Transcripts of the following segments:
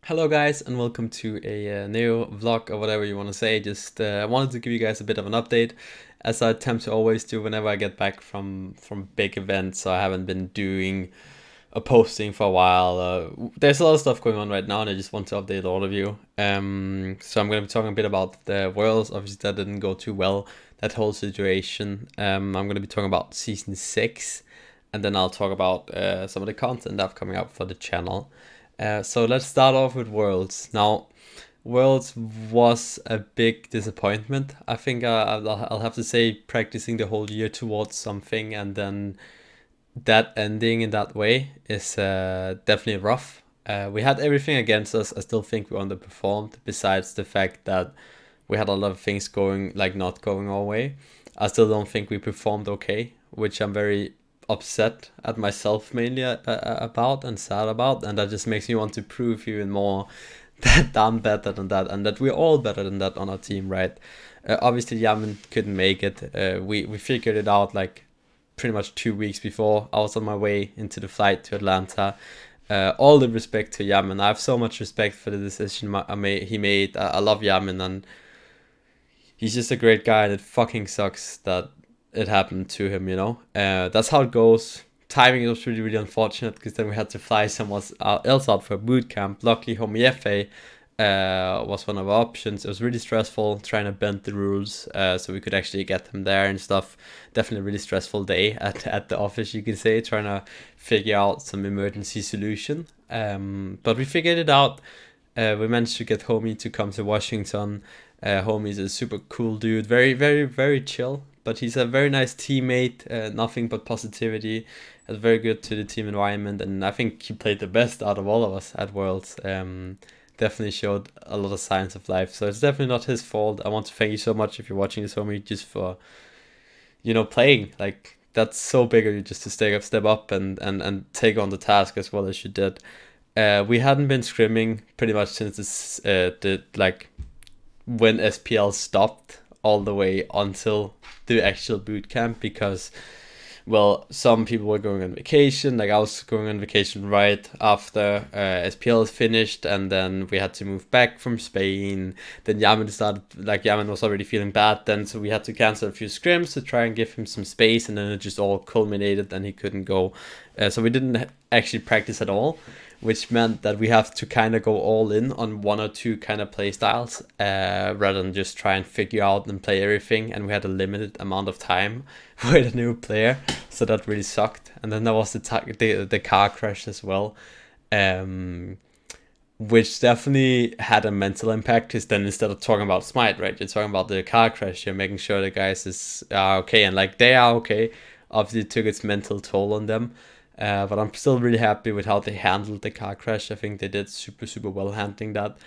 Hello guys and welcome to a new vlog or whatever you want to say. Just I wanted to give you guys a bit of an update, as I attempt to always do whenever I get back from big events. So I haven't been doing a posting for a while. There's a lot of stuff going on right now and I just want to update all of you. So I'm going to be talking a bit about the Worlds. Obviously that didn't go too well, that whole situation. I'm going to be talking about Season 6 and then I'll talk about some of the content that's coming up for the channel. So let's start off with Worlds. Now, Worlds was a big disappointment. I think I'll have to say, practicing the whole year towards something and then that ending in that way is definitely rough. We had everything against us. I still think we underperformed, besides the fact that we had a lot of things going, like, not going our way. I still don't think we performed okay, which I'm very upset at myself mainly about and sad about, and that just makes me want to prove even more that I'm better than that and that we're all better than that on our team, right? Obviously Yaman couldn't make it. We figured it out like pretty much 2 weeks before I was on my way into the flight to Atlanta. All the respect to Yaman. I have so much respect for the decision he made. I love Yaman and he's just a great guy, and it fucking sucks that it happened to him, you know. That's how it goes. Timing was really unfortunate because then we had to fly someone else out for boot camp. Luckily Homiefe was one of our options. It was really stressful trying to bend the rules so we could actually get him there and stuff. Definitely a really stressful day at the office, you can say, trying to figure out some emergency solution. But we figured it out. We managed to get Homie to come to Washington. Homie's a super cool dude, very chill, but he's a very nice teammate, nothing but positivity, is very good to the team environment, and I think he played the best out of all of us at Worlds. Definitely showed a lot of signs of life, so it's definitely not his fault. I want to thank you so much if you're watching this, Homie, just for, you know, playing. Like, that's so big of you just to step up and take on the task as well as you did. We hadn't been scrimming pretty much since this when SPL stopped all the way until the actual boot camp, because, well, some people were going on vacation. Like, I was going on vacation right after SPL is finished, and then we had to move back from Spain. Then Yaman was already feeling bad then, so we had to cancel a few scrims to try and give him some space, and then it just all culminated and he couldn't go. So we didn't actually practice at all, which meant that we have to kind of go all in on one or two kind of play styles rather than just try and figure out and play everything. And we had a limited amount of time with a new player, so that really sucked. And then there was the car crash as well, which definitely had a mental impact, because then instead of talking about Smite, right, you're talking about the car crash. You're making sure the guys are okay, and like, they are okay. Obviously it took its mental toll on them. But I'm still really happy with how they handled the car crash. I think they did super well handling that.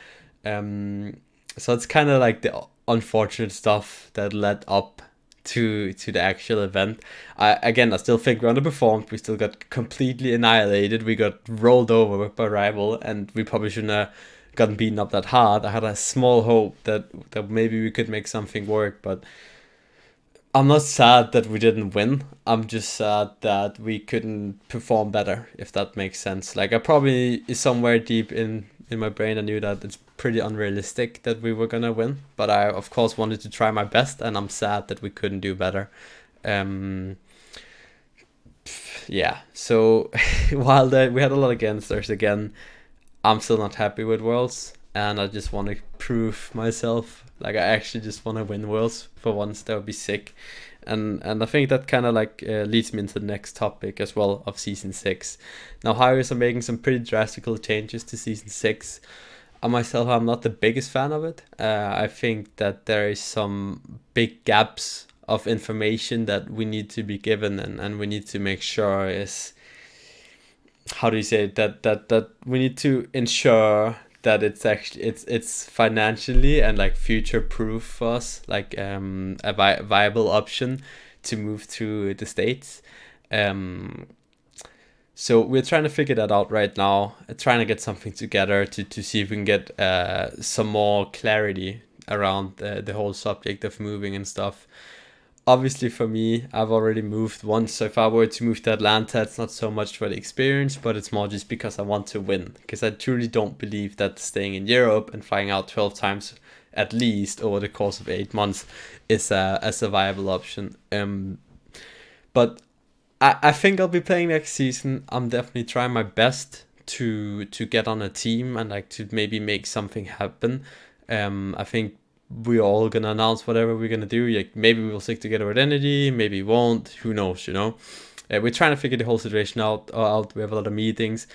So it's kind of like the unfortunate stuff that led up to the actual event. I still think we underperformed. We still got completely annihilated. We got rolled over by rival, and we probably shouldn't have gotten beaten up that hard. I had a small hope that maybe we could make something work, but I'm not sad that we didn't win. I'm just sad that we couldn't perform better, if that makes sense. Like, I probably, somewhere deep in my brain, I knew that it's pretty unrealistic that we were gonna win, but I of course wanted to try my best, and I'm sad that we couldn't do better. Yeah, so while we had a lot against us again, I'm still not happy with Worlds, and I just want to prove myself. Like, I actually just want to win Worlds for once. That would be sick. And I think that kind of like leads me into the next topic as well of Season 6. Now, Hires are making some pretty drastic changes to Season 6. I myself, I'm not the biggest fan of it. I think that there is some big gaps of information that we need to be given, and we need to make sure is, how do you say it, that we need to ensure that it's actually it's financially and like future proof for us, like a viable option to move to the States. So we're trying to figure that out right now, trying to get something together to see if we can get some more clarity around the whole subject of moving and stuff. obviously for me, I've already moved once. So if I were to move to Atlanta, it's not so much for the experience, but it's more just because I want to win. Because I truly don't believe that staying in Europe and flying out 12 times at least over the course of 8 months is a viable option. But I think I'll be playing next season. I'm definitely trying my best to get on a team and like to maybe make something happen. I think we're all gonna announce whatever we're gonna do. Like maybe we'll stick together with Energy, maybe we won't. Who knows? You know, we're trying to figure the whole situation out. We have a lot of meetings.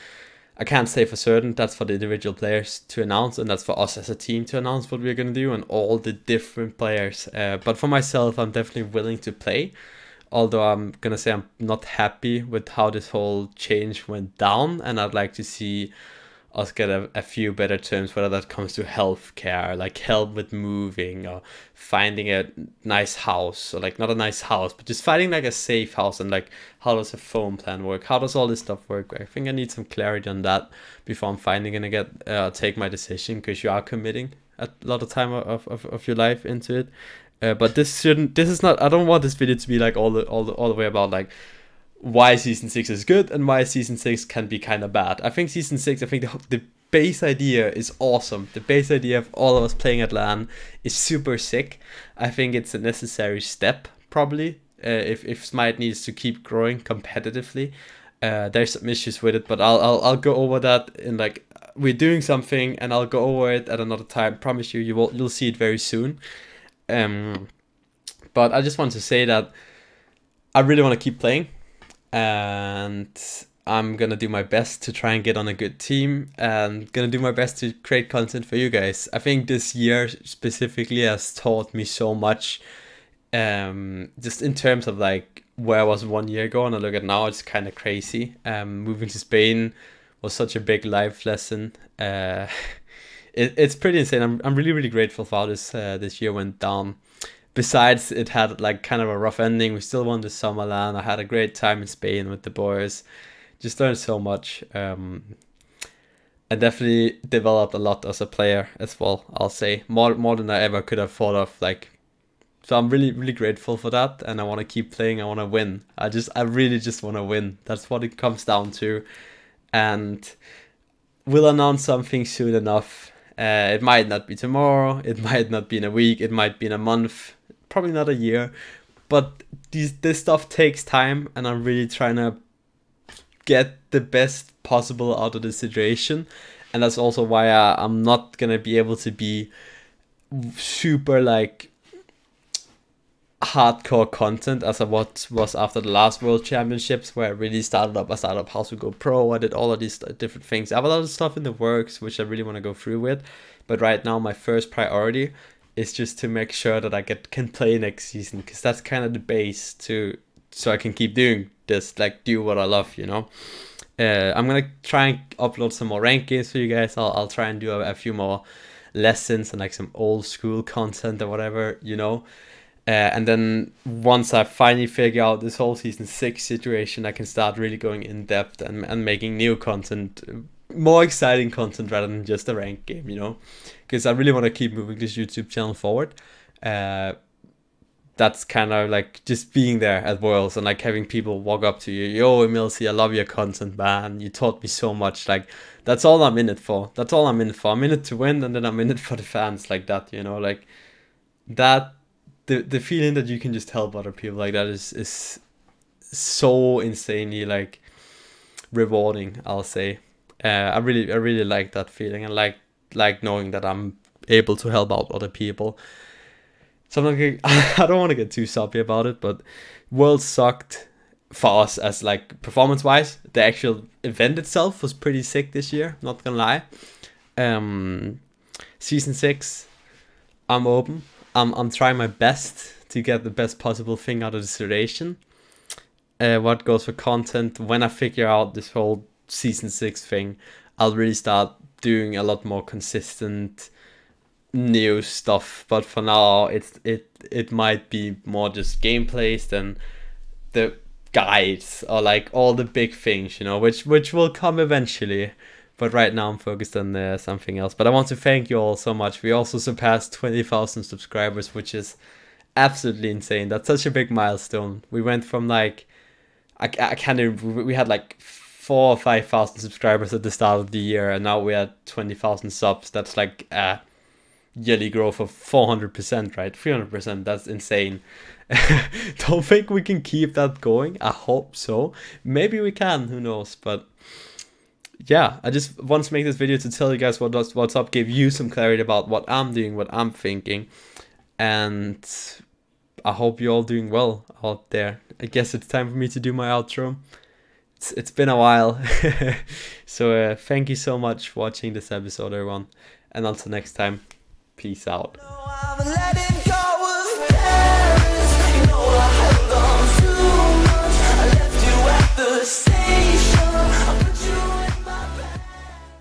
I can't say for certain. That's for the individual players to announce, and that's for us as a team to announce what we're gonna do and all the different players. But for myself, I'm definitely willing to play. Although I'm gonna say I'm not happy with how this whole change went down, and I'd like to see us get a few better terms, whether that comes to healthcare, like help with moving or finding a nice house, or like not a nice house, but just finding like a safe house, and like how does a phone plan work? How does all this stuff work? I think I need some clarity on that before I'm finally gonna take my decision, because you are committing a lot of time of your life into it. But this is not, I don't want this video to be like all the way about like why season 6 is good and why season 6 can be kind of bad. I think season 6, I think the base idea is awesome. The base idea of all of us playing at LAN is super sick. I think it's a necessary step probably if Smite needs to keep growing competitively. There's some issues with it, but I'll go over that in like, we're doing something and I'll go over it at another time. Promise you, you'll see it very soon. But I just want to say that I really want to keep playing, and I'm gonna do my best to try and get on a good team, and gonna do my best to create content for you guys. I think this year specifically has taught me so much, just in terms of like where I was 1 year ago, and I look at now, it's kind of crazy. Moving to Spain was such a big life lesson. It's pretty insane. I'm really grateful for how this year went down. Besides, it had like kind of a rough ending. We still won the summer LAN. I had a great time in Spain with the boys. Just learned so much. I definitely developed a lot as a player as well. I'll say more than I ever could have thought of. Like, so I'm really grateful for that, and I want to keep playing. I want to win. I really just want to win. That's what it comes down to, and we'll announce something soon enough. It might not be tomorrow, it might not be in a week, it might be in a month, probably not a year, but this stuff takes time, and I'm really trying to get the best possible out of the situation. And that's also why I'm not gonna be able to be super like hardcore content as of what was after the last World Championships, where I really started up how to go pro. I did all of these different things. I have a lot of stuff in the works which I really want to go through with, but right now my first priority is just to make sure that I can play next season, because that's kind of the base so I can keep doing this, like do what I love, you know. I'm gonna try and upload some more ranked games for you guys. I'll try and do a few more lessons and like some old school content or whatever, you know. And then once I finally figure out this whole season 6 situation, I can start really going in depth and making new content, more exciting content rather than just a ranked game, you know, because I really want to keep moving this YouTube channel forward. That's kind of like just being there at Worlds and like having people walk up to you, yo, EmilZy, I love your content, man. You taught me so much. Like, that's all I'm in it for. That's all I'm in it for. I'm in it to win, and then I'm in it for the fans, like that, you know, like that. The feeling that you can just help other people like that is so insanely like rewarding, I'll say. I really like that feeling, and like knowing that I'm able to help out other people. So I'm like, I don't want to get too soppy about it, but World sucked for us as like performance wise. The actual event itself was pretty sick this year, not gonna lie. Season 6, I'm open. I'm trying my best to get the best possible thing out of the situation. What goes for content, when I figure out this whole season 6 thing, I'll really start doing a lot more consistent new stuff. But for now, it might be more just gameplays than the guides or like all the big things, you know, which will come eventually. But right now I'm focused on something else. But I want to thank you all so much. We also surpassed 20,000 subscribers, which is absolutely insane. That's such a big milestone. We went from like, I can't even, we had like 4,000 or 5,000 subscribers at the start of the year, and now we're at 20,000 subs. That's like a yearly growth of 400%, right? 300%. That's insane. Don't think we can keep that going. I hope so. Maybe we can, who knows? But yeah, I just want to make this video to tell you guys what's up, give you some clarity about what I'm doing, what I'm thinking, and I hope you're all doing well out there. I guess it's time for me to do my outro. It's been a while. So thank you so much for watching this episode, everyone, and until next time, peace out.